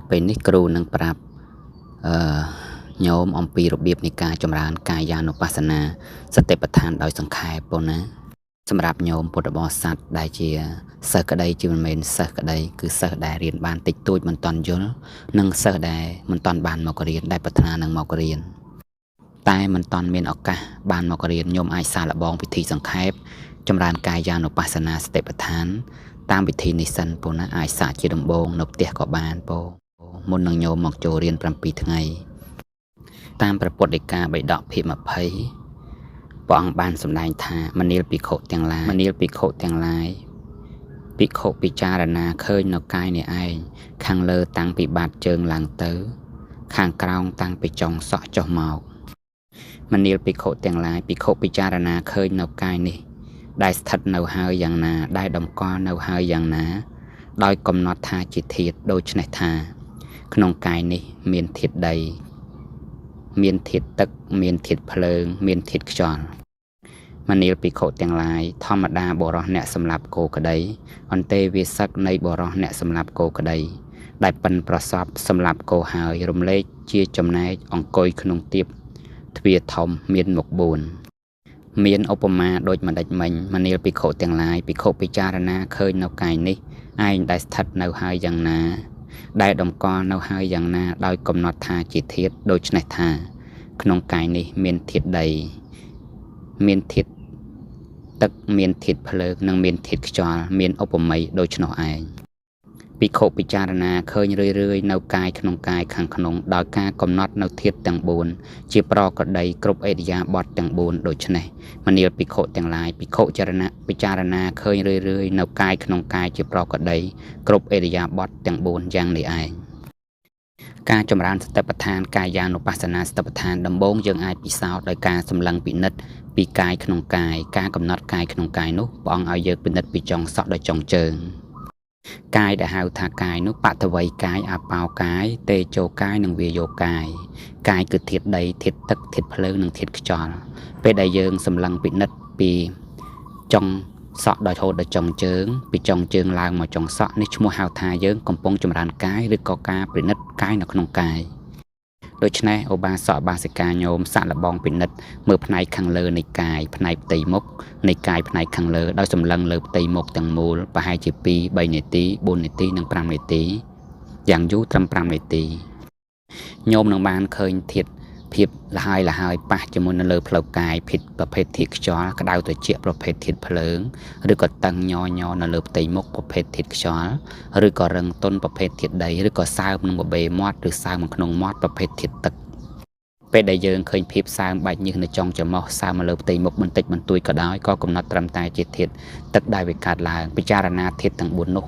ពេលនេះគ្រូនឹងប្រាប់ញោមអំពីរបៀបនៃការចម្រើនកាយានុបស្សនាសតិប្បដ្ឋានដោយសង្ខេបប៉ុណ្ណាសម្រាប់ញោមពុទ្ធបរិស័ទដែលជាសិស្សក្តីជាមិនមែនសិស្សក្តីគឺសិស្សដែលរៀនបានតិចតួចមិនទាន់យល់និងសិស្សដែលមិនទាន់បានមករៀនដែលប្រាថ្នានឹងមករៀនតែមិនទាន់មានឱកាសបានមករៀនញោមអាចសាកល្បងវិធីសង្ខេបចម្រើនកាយានុបស្សនាសតិប្បដ្ឋានតាមវិធីនេះសិនប៉ុណ្ណាអាចសាកជាដំបូងនៅផ្ទះក៏បានពោមុននឹងញោមមកចូលរៀន7ថ្ងៃតាមព្រះពុទ្ធដីកាបិដកភាគ20ព្រះអង្គបានសម្ដែងថាមនាលភិក្ខុទាំងឡាយភិក្ខុពិចារណាឃើញនៅកាយនេះឯងខាងលើតាំងពីបាតជើងឡើងទៅខាងក្រោមតាំងពីចុងសក់ចុះមកមនាលភិក្ខុទាំងឡាយភិក្ខុពិចារណាឃើញនៅកាយនេះដែលស្ថិតនៅហើយយ៉ាងណាដែលតម្កល់នៅហើយយ៉ាងណាដោយកំណត់ថាជាធាតុដូច្នេះថាក្នុងកាយនេះមានធាតុដីមានធាតុទឹកមានធាតុភ្លើងមានធាតុខ្យល់មនាលភិក្ខុទាំងឡាយធម្មតាបរោះអ្នកសម្លាប់គោក្តីអន្តេវាសឹកនៃបរោះអ្នកសម្លាប់គោក្តីដែលប៉ិនប្រសពសម្លាប់គោហើយរំលែកជាចំណែកអង្គុយក្នុងទៀបទ្វារធំមានមុខ4មានឧបមាដូចម្ដេចមិញមនាលភិក្ខុទាំងឡាយភិក្ខុពិចារណាឃើញនៅកាយនេះឯងដែលស្ថិតនៅហើយយ៉ាងណាដែលតម្កល់នៅហើយយ៉ាងណាដោយកំណត់ថាជាធាតុដូច្នេះថាក្នុងកាយនេះមានធាតុដីមានធាតុទឹកមានធាតុភ្លើងនិងមានធាតុខ្យល់មានឧបមាដូច្នោះឯងភិក្ខុពិចារណាឃើញរឿយៗនៅកាយក្នុងកាយខាងក្នុងដោយការកំណត់នៅធាតុទាំង4ជាប្រកដីគ្រប់អេរិយាបថទាំង4ដូច្នេះមនាលភិក្ខុទាំងឡាយភិក្ខុពិចារណាឃើញរឿយៗនៅកាយក្នុងកាយជាប្រកដីគ្រប់អេរិយាបថទាំង4យ៉ាងនេះឯងការចម្រើនសតិប្បដ្ឋានកាយានុបស្សនាសតិប្បដ្ឋានដំបូងយើងអាចពិសោធន៍ដោយការសម្លឹងពិនិត្យពីកាយក្នុងកាយការកំណត់កាយក្នុងកាយនោះព្រះអង្គឲ្យយើងពិនិត្យពីចុងសក់ដល់ចុងជើងកាយដែលហៅថាកាយនោះបតវ័យកាយអបោកាយតេជោកាយនិងវាយោកាយកាយគឺធាតុដីធាតុទឹកធាតុភ្លើងនិងធាតុខ្យល់ពេលដែលយើងសម្លឹងពិនិត្យពីចុងសក់ដល់រហូតដល់ចុងជើងពីចុងជើងឡើងមកចុងសក់នេះឈ្មោះហៅថាយើងកំពុងចម្រើនកាយឬក៏ការពិនិត្យកាយនៅក្នុងកាយដូច្នេះឧបាសកបាសិកាញោមសាក់លបងពិនិត្យមើលផ្នែកខាងលើនៃកាយផ្នែកផ្ទៃមុខនៃកាយផ្នែកខាងលើដោយសម្លឹងលើផ្ទៃមុខទាំងមូលប្រហែលជា2 3នាទី4នាទីនិង5នាទីយ៉ាងយូរត្រឹម5នាទីញោមនឹងបានឃើញធាតុភាពលហើយប៉ះជាមួយនៅលើផ្លូវកាយភិតប្រភេទធាតុខ្យល់ក្តៅត្រជាក់ប្រភេទធាតុភ្លើងឬក៏តឹងញនៅលើផ្ទៃមុខប្រភេទធាតុខ្យល់ឬក៏រឹងទន់ប្រភេទធាតុដីឬក៏សើមនឹងបបេមាត់ឬសើមក្នុងមាត់ប្រភេទធាតុទឹកពេលដែលយើងឃើញភាពសើមបាច់ញើសនៅចុងច្រមុះសើមនៅលើផ្ទៃមុខបន្តិចបន្តួចក៏ដោយក៏កំណត់ត្រឹមតែជាធាតុទឹកដែលវាកើតឡើងពិចារណាធាតុទាំង4នោះ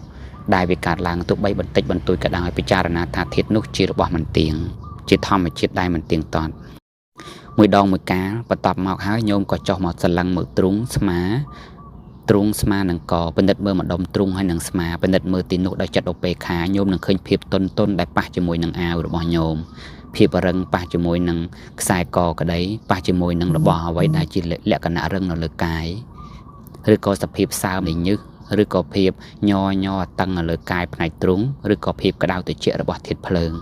ដែលវាកើតឡើងទោះបីបន្តិចបន្តួចក៏ដោយពិចារណាថាធាតុនោះជារបស់មិនទៀងជាធម្មជាតិដែលមិនទៀងទាត់មួយដងមួយកាលបន្ទាប់មកហើយញោមក៏ចុះមកសន្លឹងមើលទ្រូងស្មានឹងកពិនិត្យមើលម្ដុំទ្រូងហើយនឹងស្មាពិនិត្យមើលទីនោះដោយចិត្តឧបេក្ខាញោមនឹងឃើញភាពទន់ដែលប៉ះជាមួយនឹងអាវរបស់ញោមភាពរឹងប៉ះជាមួយនឹងខ្សែកក្តីប៉ះជាមួយនឹងរបស់អ្វីដែលជាលក្ខណៈរឹងនៅលើកាយឬក៏សភាពសើមនៃញើសឬក៏ភាពញតឹងនៅលើកាយផ្នែកទ្រូងឬក៏ភាពក្តៅត្រជាក់របស់ធាតុភ្លើង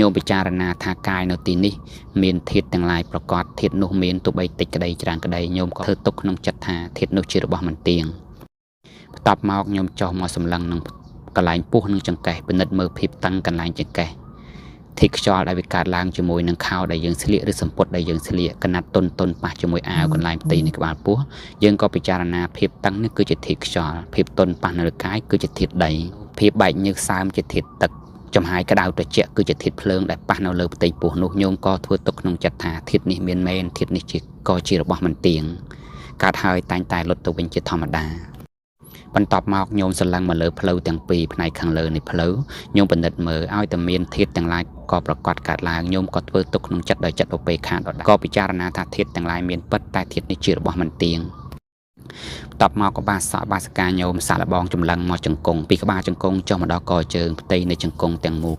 ញោមពិចារណាថាកាយនៅទីនេះមានធាតុទាំងឡាយប្រកបធាតុនោះមានទោះបីតិចក្តីច្រើនក្តីញោមក៏ធ្វើទុកក្នុងចិត្តថាធាតុនោះជារបស់មិនទៀងបន្ទាប់មកញោមចុះមកសម្លឹងនឹងកន្លែងពោះនិងចង្កេះពិនិត្យមើលភាពតាំងកន្លែងចង្កេះធាតុខ្យល់ដែលវាកើតឡើងជាមួយនឹងខោដែលយើងស្លៀកឬសំពត់ដែលយើងស្លៀកកណាត់ទន់ប៉ះជាមួយអាវកន្លែងផ្ទៃនៃក្បាលពោះយើងក៏ពិចារណាភាពតាំងនេះគឺជាធាតុខ្យល់ភាពទន់ប៉ះនៅលើកាយគឺជាធាតុដីភាពបែកញើសសើមជាធាតុទឹកចំហាយក្តៅត្រជាក់គឺជាធាតុភ្លើងដែលប៉ះនៅលើផ្ទៃពោះនោះញោមក៏ធ្វើទុកក្នុងចិត្តថាធាតុនេះមានមែនធាតុនេះក៏ជារបស់មិនទៀងកើតហើយតែងតែលុតទៅវិញជាធម្មតាបន្ទាប់មកញោមសន្លឹងមកលើផ្លូវទាំងពីរផ្នែកខាងលើនៃផ្លូវញោមពិនិត្យមើលឲ្យតែមានធាតុទាំងឡាយក៏ប្រកបកើតឡើងញោមក៏ធ្វើទុកក្នុងចិត្តដោយចិត្តឧបេក្ខាក៏ពិចារណាថាធាតុទាំងឡាយមានពិតតែធាតុនេះជារបស់មិនទៀងបន្ទាប់មកក៏បាសិកាញោមសាកល្បងចម្លឹងមកចង្គង់ពីក្បាលចង្គង់ចុះមកដល់កជើងផ្ទៃនៃចង្គង់ទាំងមូល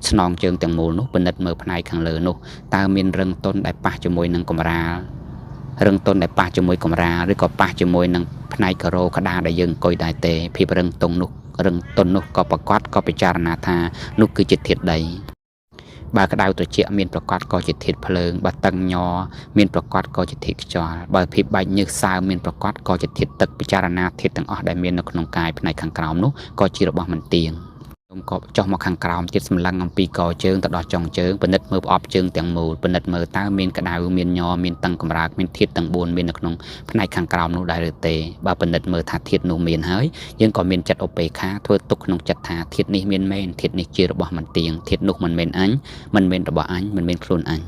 ស្នងជើងទាំងមូលនោះពិនិត្យមើលផ្នែកខាងលើនោះតើមានរឹងទន់ដែលប៉ះជាមួយនឹងកម្រាលរឹងទន់ដែលប៉ះជាមួយកម្រាលឬក៏ប៉ះជាមួយនឹងផ្នែកការ៉ូក្តារដែលយើងអង្គុយដែរទេភាពរឹងទន់នោះ រឹងទន់នោះក៏ប្រកាសក៏ពិចារណាថានោះគឺជាធាតុដីបើក្តៅត្រជាក់មានប្រកាសក៏ជាធាតុភ្លើងបើតឹងញ័រមានប្រកាសក៏ជាធាតុខ្យល់បើភាពបែកញើសសើមមានប្រកាសក៏ជាធាតុទឹកពិចារណាធាតុទាំងអស់ដែលមាននៅក្នុងកាយផ្នែកខាងក្រោមនោះក៏ជារបស់មិនទៀងខ្ញុំក៏ចុះមកខាងក្រោមទៀតសម្លឹងអំពីកជើងទៅដល់ចុងជើងពិនិត្យមើលប្រអប់ជើងទាំងមូលពិនិត្យមើលតើមានក្តៅមានញ័រមានតឹងកម្រើកមានធាតុទាំង4មាននៅក្នុងផ្នែកខាងក្រោមនោះដែរឬទេបើពិនិត្យមើលថាធាតុនោះមានហើយយើងក៏មានចិត្តឧបេក្ខាធ្វើទុកក្នុងចិត្តថាធាតុនេះមានមែនធាតុនេះជារបស់មិនទៀងធាតុនោះមិនមែនអញមិនមែនរបស់អញមិនមែនខ្លួនអញ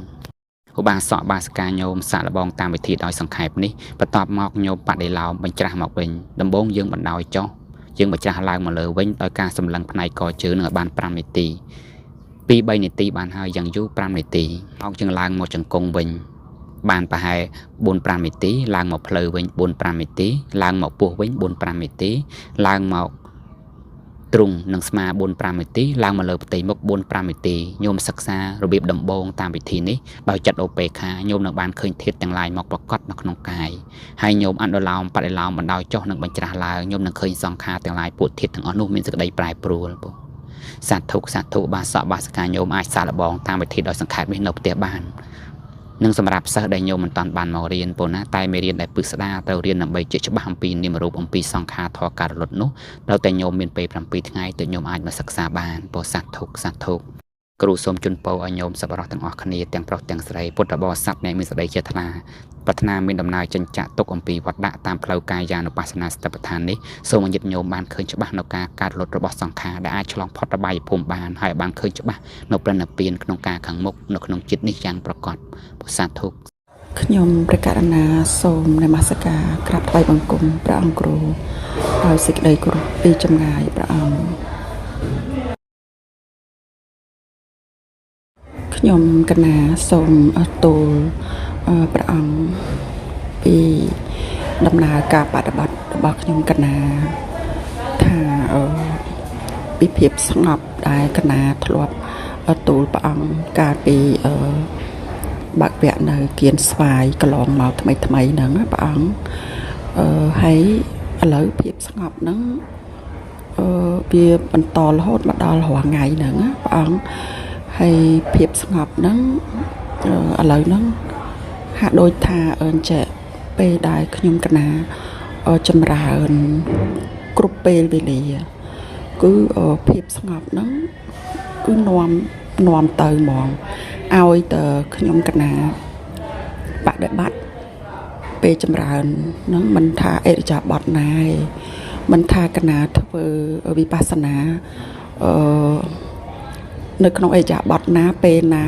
ឧបាសកបាសិកាញោមសាកល្បងតាមវិធីដោយសង្ខេបនេះបន្ទាប់មកញោមបដិឡោមបញ្ច្រាស់មកវិញដំបូងយើងបណ្ដោយចុះយើងបញ្ច្រាស់ឡើងមកលើវិញដោយការសម្លឹងផ្នែកកជើងនឹងឲ្យបាន5នាទី2-3នាទីបានហើយយ៉ាងយូរ5នាទីមកយើងឡើងមកចង្គង់វិញបានប្រហែល 4-5 នាទីឡើងមកភ្លៅវិញ 4-5 នាទីឡើងមកពោះវិញ 4-5 នាទីឡើងមកទ្រុងនឹងស្មា 4-5 នាទីឡើងមកលើផ្ទៃមុខ 4-5 នាទីញោមសិក្សារបៀបដំបូងតាមវិធីនេះដោយចិត្តឧបេក្ខាញោមនឹងបានឃើញធាតុទាំងឡាយមកប្រកបនៅក្នុងកាយហើយញោមអនុឡោមបដិឡោមបណ្ដោយចុះនឹងបញ្ច្រាស់ឡើងញោមនឹងឃើញសង្ខារទាំងឡាយពួកធាតុទាំងអស់នោះមានសេចក្តីប្រែប្រួលពុសាធុបាសកបាសិកាញោមអាចសាកល្បងតាមវិធីដោយសង្ខេបនេះនៅផ្ទះបាននឹងសម្រាប់សិស្សដែលញោមមិនតាន់បានមករៀនប៉ុណ្ណាតែមេរៀនដែលពឹកស្ដារត្រូវរៀនដើម្បីជាច្បាស់អំពីនាមរូបអំពីសង្ខារធម៌ការរលត់នោះត្រូវតែញោមមានពេល7ថ្ងៃទើបញោមអាចមកសិក្សាបានពោសាធុគ្រូសូមជូនពរឲ្យញោមសប្បុរសទាំងអស់គ្នាទាំងប្រុសទាំងស្រីពុទ្ធបរិស័ទអ្នកមានសេចក្តីជ្រះថ្លាប្រាថ្នាមានដំណើរចិញ្ចាក់ទុកអំពីវត្តដាក់តាមផ្លូវកាយានុបស្សនាសតិប្បដ្ឋាននេះសូមឲ្យញាតិញោមបានឃើញច្បាស់នៅការកើតលត់របស់សង្ខារដែលអាចឆ្លងផុតរបាយភូមិបានហើយបានឃើញច្បាស់នៅព្រះនិព្វានក្នុងការខាងមុខនៅក្នុងចិត្តនេះយ៉ាងប្រកបពុសាធុខ្ញុំព្រះករុណាសូមនមស្ការក្រាបថ្វាយបង្គំព្រះអង្គគ្រូដោយសេចក្តីគោរពពីចម្ងាយព្រះអង្គខ្ញុំកណាសូមទូលព្រះអង្គពីដំណើរការបដិបត្តិរបស់ខ្ញុំកណាថាពីភាពស្ងប់ដែលកណាធ្លាប់ទូលព្រះអង្គកាលពីបាក់វគ្គនៅគៀនស្វាយកន្លងមកថ្មីហ្នឹងព្រះអង្គហើយឥឡូវភាពស្ងប់ហ្នឹងវាបន្តរហូតមកដល់រាល់ថ្ងៃហ្នឹងព្រះអង្គហើយភាពស្ងប់ហ្នឹងឥឡូវហ្នឹងហាក់ដូចថាចេះពេលដែលខ្ញុំកណាចម្រើនគ្រប់ពេលវេលាគឺភាពស្ងប់ហ្នឹងគឺនាំទៅហ្មងឲ្យតែខ្ញុំកណាបដិបត្តិពេលចម្រើនហ្នឹងមិនថាអរិយាបថណាឯងមិនថាកណាធ្វើវិបស្សនានៅក្នុងអរិយាបថណាពេលណា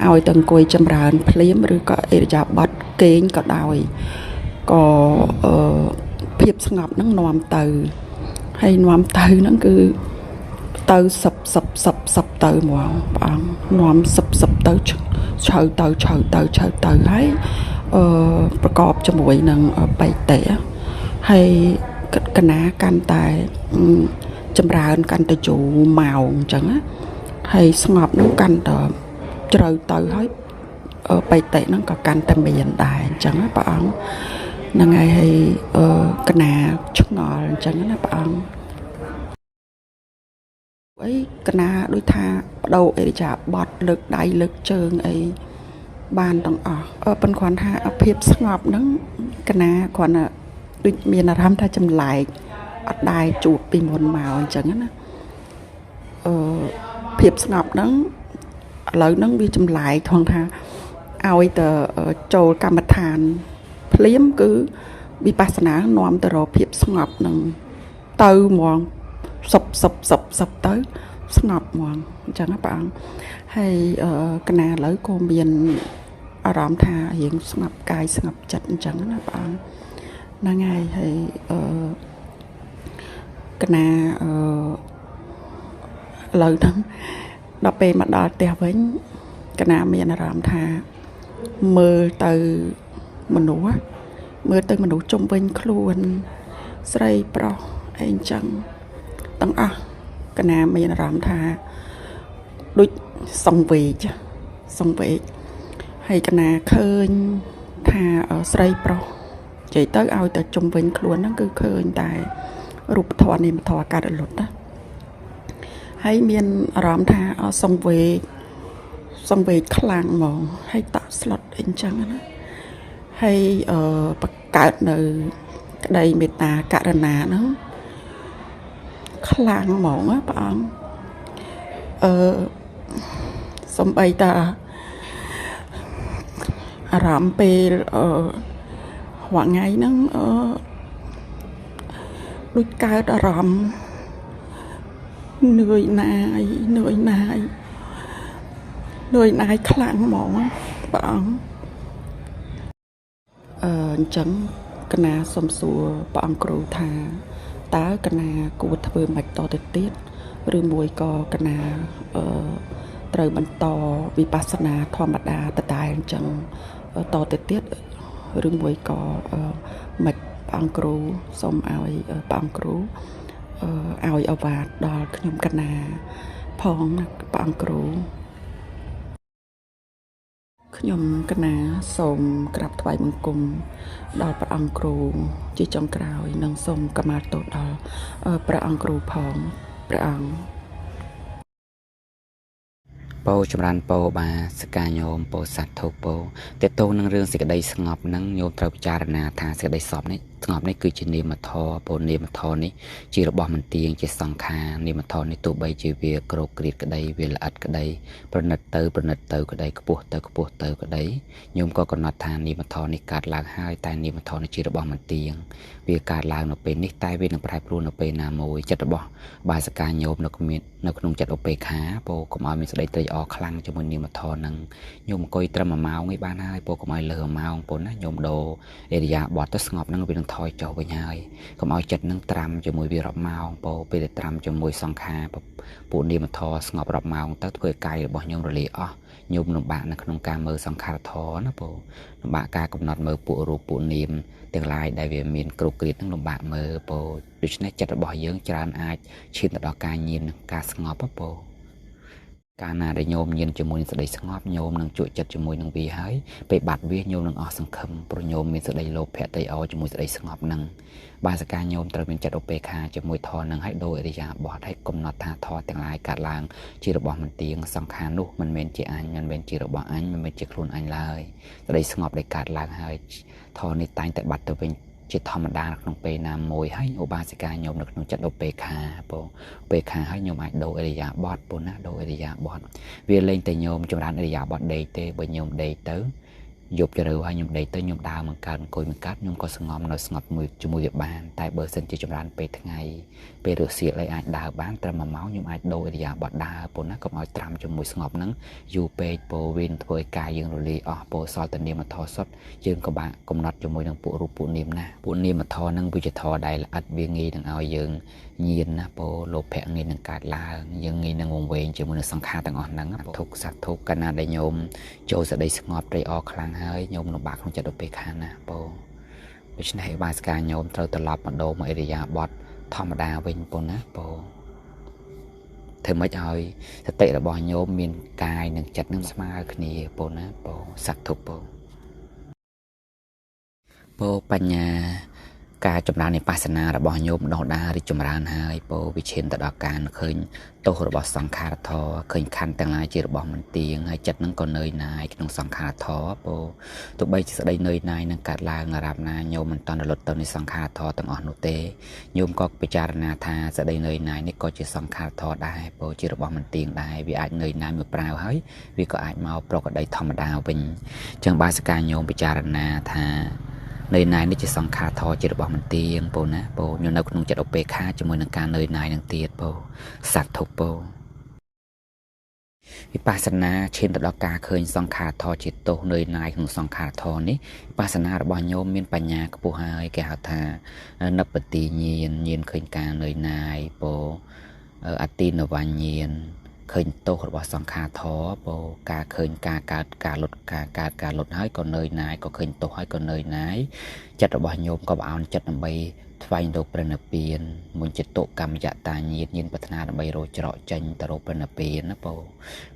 ឲ្យតែអង្គុយចម្រើនភ្លាមឬក៏អរិយាបថគេងក៏ដោយក៏ភាពស្ងប់ហ្នឹងនាំទៅហើយនាំទៅហ្នឹងគឺទៅសឹបទៅហ្មងព្រះអង្គនាំសឹបទៅឆៅទៅហើយប្រកបជាមួយនឹងបៃតេហើយកណាកាន់តែចម្រើនកាន់តែជូរម៉ោងអញ្ចឹងណាហើយស្ងប់នោះកាន់តែជ្រៅទៅហើយកបៃតេហ្នឹងក៏កាន់តែមានដែរអញ្ចឹងណាព្រះអង្គហ្នឹងហើយកណាឆ្ងល់អញ្ចឹងណាព្រះអង្គអីកណាដូចថាបដូរអរិយាបថលើកដៃលើកជើងអីបានទាំងអស់ប៉ុន្តែគ្រាន់ថាភាពស្ងប់ហ្នឹងកណាគ្រាន់តែដូចមានអារម្មណ៍ថាចម្លែកអត់ដែរជួបពីមុនមកអញ្ចឹងណាភាពស្ងប់ហ្នឹងឥឡូវហ្នឹងវាចម្លែកថងថាឲ្យទៅចូលកម្មដ្ឋានភ្លាមគឺវិបស្សនានាំទៅរកភាពស្ងប់ហ្នឹងទៅហ្មងសឹបទៅស្ងប់ហ្មងអញ្ចឹងណាព្រះអង្គហើយកណាឥឡូវក៏មានអារម្មណ៍ថារៀងស្ងប់កាយស្ងប់ចិត្តអញ្ចឹងណាព្រះអង្គហ្នឹងហើយកណាឥឡូវហ្នឹងដល់ពេលមកដល់ផ្ទះវិញកណាមានអារម្មណ៍ថាមើលទៅមនុស្សជុំវិញខ្លួនស្រីប្រុសអីអញ្ចឹងទាំងអស់កណាមានអារម្មណ៍ថាដូចសង្វេគហើយកណាឃើញថាស្រីប្រុសនិយាយទៅឲ្យតែជុំវិញខ្លួនហ្នឹងគឺឃើញតែ រូបធម៌នាមធម៌ការរលត់ណាហើយមានអារម្មណ៍ថាសង្វេគខ្លាំងហ្មងហើយតក់ស្លុតអីអញ្ចឹងណាហើយបង្កើតនៅក្តីមេត្តាករុណាហ្នឹងខ្លាំងហ្មងណាព្រះអង្គសំបីតាអារម្មណ៍ពេលរាល់ថ្ងៃហ្នឹងដូចកើតអារម្មណ៍នឿយណាយខ្លាំងហ្មងព្រះអង្គអញ្ចឹងកណាសុំសួរព្រះអង្គគ្រូថាតើកណាគួរធ្វើម៉េចតទៅទៀតឬមួយក៏កណាត្រូវបន្តវិបស្សនាធម្មតាតតែអញ្ចឹងតទៅទៀតឬមួយក៏មិនព្រះអង្គគ្រូសូមឲ្យព្រះអង្គគ្រូឲ្យអវាទដល់ខ្ញុំកណាផងព្រះអង្គគ្រូខ្ញុំកណាសូមក្រាបថ្វាយបង្គំដល់ព្រះអង្គគ្រូជាចុងក្រោយនិងសូមកម្មាទោសដល់ព្រះអង្គគ្រូផងព្រះអង្គពោចម្រើនពោបាសកាញោមពោសัตធុពោតេតោនឹងរឿងសេចក្តីស្ងប់នឹងញោមត្រូវពិចារណាថាសេចក្តីស្ងប់នេះគឺជានាមធម៌ពោនាមធម៌នេះជារបស់មិនទៀងជាសង្ខារនាមធម៌នេះទោះបីជាវាក្រោកគ្រៀតក្តីវាល្អិតក្តីប្រណិតទៅក្តីខ្ពស់ទៅក្តីញោមក៏កំណត់ថានាមធម៌នេះកើតឡើងហើយតែនាមធម៌នេះជារបស់មិនទៀងវាកើតឡើងនៅពេលនេះតែវានឹងប្រែប្រួលនៅពេលណាមួយចិត្តរបស់បាសកាញោមនៅក្នុងចិត្តឧបេក្ខាពោកុំឲ្យមានសេចក្តីត្រេកអរខ្លាំងជាមួយនាមធម៌ហ្នឹងញោមអង្គុយត្រឹម1ម៉ោងឯងបានហើយពោកុំឲ្យលើ1ម៉ោងពោណាញោមដូរអេរិយាបថទៅស្ងប់ហ្នឹងវានឹងថយចុះវិញហើយកុំឲ្យចិត្តនឹងត្រាំជាមួយវារាប់ម៉ោងពោពេលដែលត្រាំជាមួយសង្ខារពួកនាមធម៌ស្ងប់រាប់ម៉ោងទៅធ្វើឲ្យកាយរបស់ញោមរលាយអស់ញោមលំបាកនៅក្នុងការមើលសង្ខារធម៌ណាពោលំបាកការកំណត់មើលពួករូបពួកនាមទាំងឡាយដែលវាមានគ្រោកគ្រៀតនឹងលំបាកមើលពោដូច្នេះចិត្តរបស់យើងច្រើនអាចឈានទៅដល់ការញៀនការស្ងប់ពោកាលណាដែលញោមញៀនជាមួយនឹងសេចក្តីស្ងប់ញោមនឹងជក់ចិត្តជាមួយនឹងវាហើយពេលបាត់វាញោមនឹងអស់សង្ឃឹមព្រោះញោមមានសេចក្តីលោភៈតៃអជាមួយសេចក្តីស្ងប់នឹងបាសកាញោមត្រូវមានចិត្តឧបេក្ខាជាមួយធម៌នឹងឲ្យដូរអរិយាបថឲ្យកំណត់ថាធម៌ទាំងឡាយកើតឡើងជារបស់មិនទៀងសង្ខារនោះមិនមែនជាអញមិនមែនជារបស់អញមិនមែនជាខ្លួនអញឡើយសេចក្តីស្ងប់ដែលកើតឡើងហើយធម៌នេះតែងតែបាត់ទៅវិញជាធម្មតាក្នុងពេលណាមួយហើយឧបាសិកាញោមនៅក្នុងចិត្តឧបេក្ខាពោឧបេក្ខាហើយញោមអាចដូរអរិយាបថពោណាដូរអរិយាបថវាលែងតែញោមចម្រើនអរិយាបថដេកទេបើញោមដេកទៅយប់ជ្រៅហើយញោមដេកទៅញោមដើរមកកើតអង្គុយមកកើតញោមក៏ស្ងប់នៅស្ងប់ជាមួយវាបានតែបើសិនជាចម្រើនពេលថ្ងៃពេលរសៀលអីអាចដើរបានត្រឹម1ម៉ោងញោមអាចដូរអរិយាបថដើរពោណាកុំឲ្យត្រាំជាមួយស្ងប់ហ្នឹងយូរពេកពោវាធ្វើឲ្យកាយយើងរលាយអស់ពោសល់តែនាមធម៌សុទ្ធយើងក៏បាក់កំណត់ជាមួយនឹងពួករូបពួកនាមណាពួកនាមធម៌ហ្នឹងវាជាធម៌ដែលល្អិតវាងាយនឹងឲ្យយើងញៀនណាពោលោភៈងាយនឹងកើតឡើងយើងងាយនឹងវង្វេងជាមួយនឹងសង្ខារទាំងអស់ហ្នឹងទុកសត្វទុកកាលណាដែលញោមចូលសេចក្តីស្ងប់ត្រេកអរខ្លាំងហើយញោមលំបាកក្នុងចិត្តឧបេក្ខាណាពោដូច្នេះបាសកាញោមត្រូវត្រឡប់មកដូរមកអរិយាបថធម្មតាវិញពោណាពោធ្វើម៉េចឲ្យសតិរបស់ញោមមានកាយនិងចិត្តនឹងស្មើគ្នាពោណាពោសត្វទុកពោបញ្ញាការចម្រើននៃបាសនារបស់ញោមដោះដារីចម្រើនហើយពោវិឈានទៅដល់ការឃើញទោសរបស់សង្ខារធម៌ឃើញខណ្ឌទាំងឡាយជារបស់មិនទៀងហើយចិត្តនឹងក៏នឿយណាយក្នុងសង្ខារធម៌ពោទោះបីជាស្ដីនឿយណាយនឹងកាត់ឡើងអារម្មណ៍ណាញោមមិនតន់រលត់ទៅនៃសង្ខារធម៌ទាំងអស់នោះទេញោមក៏ពិចារណាថាស្ដីនឿយណាយនេះក៏ជាសង្ខារធម៌ដែរពោជារបស់មិនទៀងដែរវាអាចនឿយណាយមួយប្រាវហើយវាក៏អាចមកប្រកដីធម្មតាវិញអញ្ចឹងបាសកាញោមពិចារណាថានឿយណាយនេះជាសង្ខារធម៌ជារបស់មិនទៀងពោណាពោញោមនៅក្នុងចិត្តឧបេក្ខាជាមួយនឹងការនឿយណាយនឹងទៀតពោសត្វទុកពោវិបស្សនាឈានទៅដល់ការឃើញសង្ខារធម៌ជាទោសនឿយណាយក្នុងសង្ខារធម៌នេះវិបស្សនារបស់ញោមមានបញ្ញាខ្ពស់ហើយគេហៅថានិព្វទាញាណឃើញការនឿយណាយពោអតិនវញ្ញាណ ឃើញទោសរបស់សង្ខារធរពោការឃើញការកើតការលុតការលុតហើយក៏នៅណាយក៏ឃើញទោសហើយក៏នៅណាយចិត្តរបស់ញោមក៏បអោនចិត្តដើម្បីថ្វាយរកព្រះនិព្វានមុនចិត្តតុកម្មយតាញាតញាណប្រាថ្នាដើម្បីរកច្រកចេញទៅរកព្រះនិព្វានណាពោ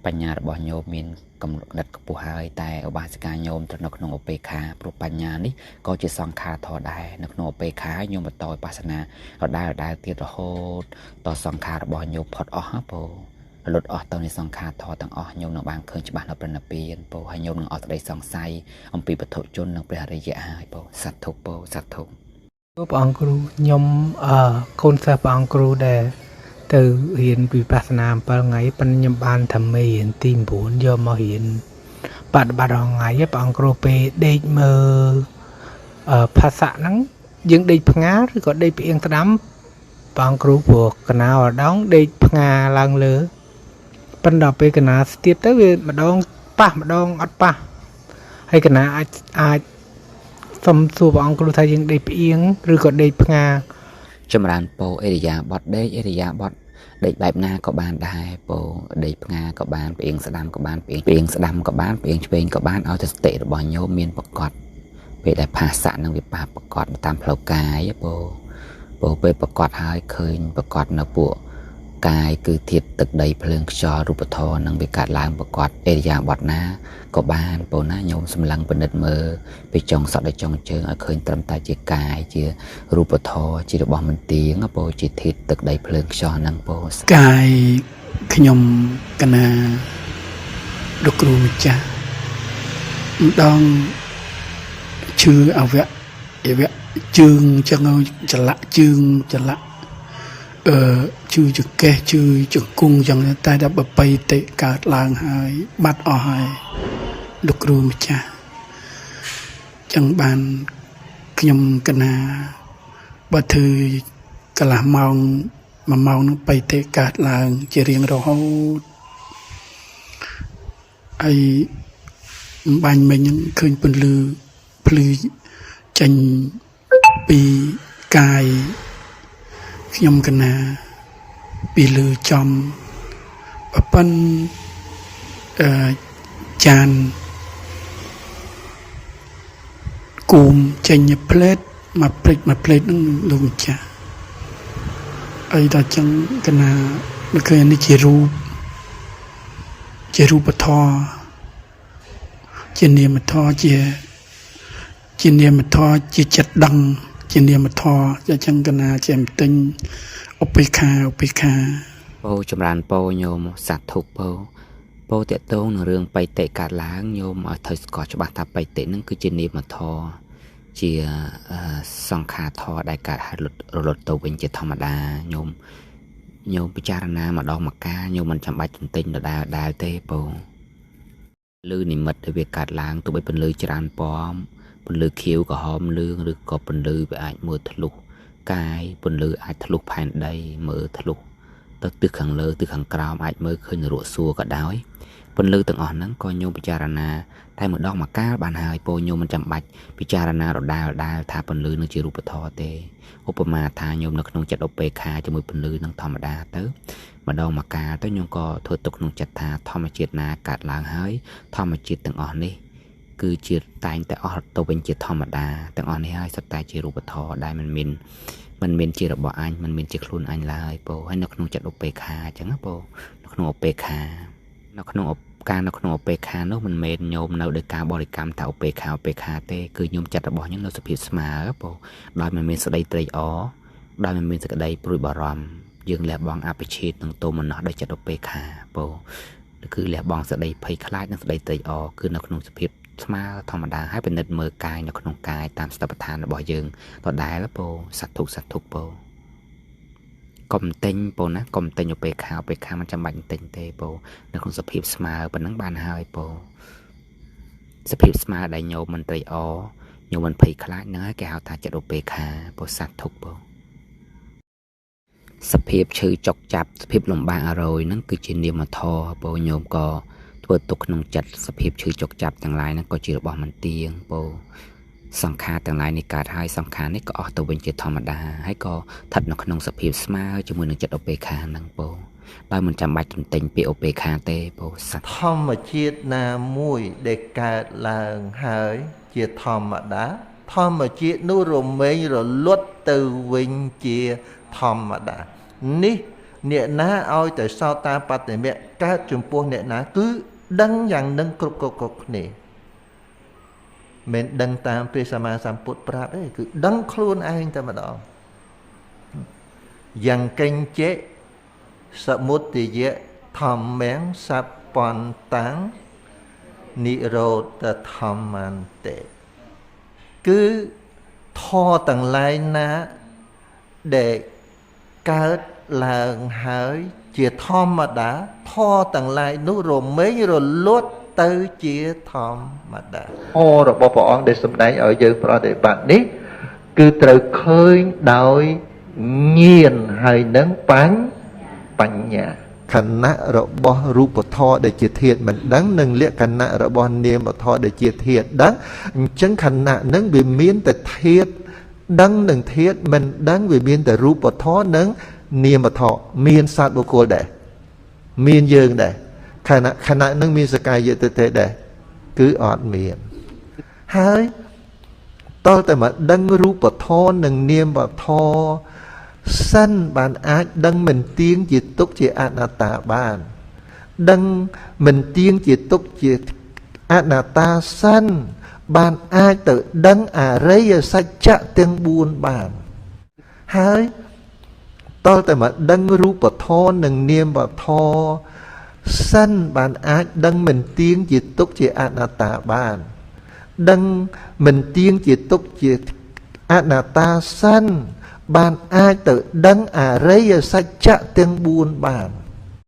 បញ្ញារបស់ញោមមានកំណត់ខ្ពស់ហើយតែឧបាសិកាញោមនៅក្នុងឧបេក្ខាព្រោះបញ្ញានេះក៏ជាសង្ខារធរដែរនៅក្នុងឧបេក្ខាញោមបន្តវិបស្សនាដដែលទៀតរហូតតសង្ខាររបស់ញោមផុតអស់ណាពោលុតអស់ទៅនៃសង្ខារធរទាំងអស់ញោមនឹងបានឃើញច្បាស់នៅព្រះនិព្វានពោហើយញោមនឹងអត់ក្តីសង្ស័យអំពីបទុជននិងព្រះអរិយៈហើយពោសត្វទុកពោសត្វទុកព្រះអង្គគ្រូខ្ញុំកូនសិស្សព្រះអង្គគ្រូដែលទៅរៀនវិបស្សនា7ថ្ងៃប៉ុន្តែខ្ញុំបានតែមេរៀនទី9យកមករៀនបដិបត្តិរងថ្ងៃព្រះអង្គគ្រូពេលដេកមើលភាសាហ្នឹងយើងដេកផ្ងាឬក៏ដេកផ្អៀងស្ដាំព្រះអង្គគ្រូព្រោះកណាម្ដងដេកផ្ងាឡើងលើប៉ុន្តែពេលកណាស្ទាបទៅវាម្ដងប៉ះម្ដងអត់ប៉ះហើយកណាអាចសុំសួរព្រះអង្គគ្រូថាយើងដេកផ្អៀងឬក៏ដេកផ្ងាចម្រើនពោអេរិយាបថដេកអេរិយាបថដេកបែបណាក៏បានដែរពោដេកផ្ងាក៏បានផ្អៀងស្ដាំក៏បានផ្អៀងស្ដាំក៏បានផ្អៀងឆ្វេងក៏បានឲ្យតែសតិរបស់ញោមមានប្រកបពេលដែលភាសៈនឹងវាប៉ះប្រកបតាមផ្លូវកាយពោពេលប្រកបហើយឃើញប្រកបនៅពួកកាយគឺធាតុទឹកដីភ្លើងខ្យល់រូបធម៌នឹងវាកាត់ឡើងប្រកបអេរិយាបថណាក៏បានពោណាញោមសម្លឹងពិនិត្យមើលពីចុងសក់ដល់ចុងជើងឲ្យឃើញត្រឹមតែជាកាយជារូបធម៌ជារបស់មិនទៀងពោជាធាតុទឹកដីភ្លើងខ្យល់ហ្នឹងពោកាយខ្ញុំកណាលោកគ្រូម្ចាស់ម្ដងឈឺអវៈជើងចឹងចលៈជើងចលៈជឿចកេះជឿចង្គង់ចឹងតែដល់បបៃតិកើតឡើងហើយបាត់អស់ហើយលោកគ្រូម្ចាស់ចឹងបានខ្ញុំកណាបើធ្វើកន្លះម៉ោង1ម៉ោងនឹងបៃតិកើតឡើងជារៀងរហូតហើយបាញ់មិញហ្នឹងឃើញពន្លឺភ្លឺចេញពីកាយខ្ញុំកណាពីលើចំប៉ិនចានគូមចេញផ្លេតមកផ្លេតនឹងលោកម្ចាស់អីដល់ចឹងកណាមិនឃើញនេះជារូបធម៌ជានាមធម៌ជានាមធម៌ជាចិត្តដឹងជានាមធម៌អញ្ចឹងកណាជាមទិញឧបេក្ខាពោចម្រើនពោញោមសត្វធុពោតេតងនឹងរឿងបៃតិកើតឡើងញោមឲ្យត្រូវស្គាល់ច្បាស់ថាបៃតិនឹងគឺជានាមធម៌ជាសង្ខារធម៌ដែលកើតហើយរលត់ទៅវិញជាធម្មតាញោមពិចារណាម្ដងម្កាលញោមមិនចាំបាច់ទន្ទិញដដែលទេពោលឺនិមិត្តដែលវាកើតឡើងទោះបីពន្លឺច្រើនពណ៌ពន្លឺខៀវក្រហមលឿងឬក៏ពន្លឺវាអាចមើលធ្លុះកាយពន្លឺអាចធ្លុះផែនដីមើលធ្លុះទៅទិសខាងលើទិសខាងក្រោមអាចមើលឃើញនរកសួគ៌ក៏ដោយពន្លឺទាំងអស់ហ្នឹងក៏ញោមពិចារណាតែម្ដងម្កាលបានហើយពោញោមមិនចាំបាច់ពិចារណាដដែលថាពន្លឺនឹងជារូបធម៌ទេឧបមាថាញោមនៅក្នុងចិត្តឧបេក្ខាជាមួយពន្លឺនឹងធម្មតាទៅម្ដងម្កាលទៅញោមក៏ធ្វើទុកក្នុងចិត្តថាធម្មជាតិណាកើតឡើងហើយធម្មជាតិទាំងអស់នេះគឺជាតែងតែអស់ទៅវិញជាធម្មតាទាំងអស់នេះហើយសុទ្ធតែជារូបធម៌ដែលមិនមានជារបស់អញមិនមានជាខ្លួនអញឡើយពោហើយនៅក្នុងចិត្តឧបេក្ខាអញ្ចឹងពោនៅក្នុងឧបេក្ខានៅក្នុងឧបេក្ខានោះមិនមែនញោមនៅដោយការបរិកម្មថាឧបេក្ខាទេគឺញោមចិត្តរបស់ញោមនៅសភាពស្មើពោដោយមិនមានសេចក្តីត្រេកអរដោយមិនមានសេចក្តីព្រួយបារម្ភយើងលះបង់អបិច្ឆេទនឹងទោមនស្សដោយចិត្តឧបេក្ខាពោគឺលះបង់សេចក្តីភ័យខ្លាចនិងសេចក្តីត្រេកអរគឺនៅក្នុងសភាពស្មើធម្មតាហើយពិនិត្យមើលកាយនៅក្នុងកាយតាមស្ថាបដ្ឋានរបស់យើងដដែលពោសត្វទុកពោកុំទិញពោណាកុំទិញឧបេក្ខាមិនចាំបាច់ទិញទេពោនៅក្នុងសភាពស្មើប៉ុណ្ណឹងបានហើយពោសភាពស្មើដែលញោមមិនត្រេកអរញោមមិនភ័យខ្លាចហ្នឹងហើយគេហៅថាចិត្តឧបេក្ខាពោសត្វទុកពោសភាពឈឺចុកចាប់សភាពលំបាកអរយហ្នឹងគឺជានាមធម៌ពោញោមក៏ធ្វើទុកក្នុងចិត្តសភាពឈឺចុកចាប់ទាំងឡាយហ្នឹងក៏ជារបស់មិនទៀងពោសង្ខារទាំងឡាយនេះកើតហើយសង្ខារនេះក៏អស់ទៅវិញជាធម្មតាហើយក៏ស្ថិតនៅក្នុងសភាពស្មើជាមួយនឹងចិត្តឧបេក្ខាហ្នឹងពោ ដោយមិនចាំបាច់ទន្ទិញពីឧបេខាទេពោស័ត ធម្មជាតិណាមួយដែលកើតឡើងហើយជាធម្មតាធម្មជាតិនោះរមែងរលត់ទៅវិញជាធម្មតានេះអ្នកណាឲ្យតែសោតាបត្តមៈកើតចំពោះអ្នកណាគឺដឹងយ៉ាងនឹងគ្រប់គ្នាមិនដឹងតាមព្រះសម្មាសម្ពុទ្ធប្រាប់ទេគឺដឹងខ្លួនឯងតែម្ដងយ៉ាងកេញចេសមុទយៈធម្មំសពន្តាំងនិរោធធម្មន្តិគឺធម៌ទាំងឡាយណាដែលកើតឡើងហើយជាធម្មតាធម៌ទាំងឡាយនោះរមែងរលត់ទៅជាធម្មតាធម៌របស់ព្រះអង្គដែលសម្ដែងឲ្យយើងប្រតិបត្តិនេះគឺត្រូវឃើញដោយញាណហើយនឹងបញ្ញាខណៈរបស់រូបធម៌ដែលជាធាតុមិនដឹងនិងលក្ខណៈរបស់នាមធម៌ដែលជាធាតុដឹងអញ្ចឹងខណៈនឹងវាមានតែធាតុដឹងនិងធាតុមិនដឹងវាមានតែរូបធម៌និងនាមធម៌មានសត្វបុគ្គលដែរមានយើងដែរខណៈនឹងមានសកាយតិទេដែរគឺអត់មានហើយតើតែមកដឹងរូបធម៌និងនាមធម៌សិនបានអាចដឹងមិនទៀងជាទុកជាអនត្តាបានដឹងមិនទៀងជាទុកជាអនត្តាសិនបានអាចទៅដឹងអរិយសច្ចៈទាំង4បានហើយតើតែមកដឹងរូបធម៌និងនាមធម៌សិនបានអាចដឹងមិនទៀងជាទុកជាអនត្តាបានដឹងមិនទៀងជាទុកជាអនត្តាសិនបានអាចទៅដឹងអរិយសច្ចៈទាំង4បាន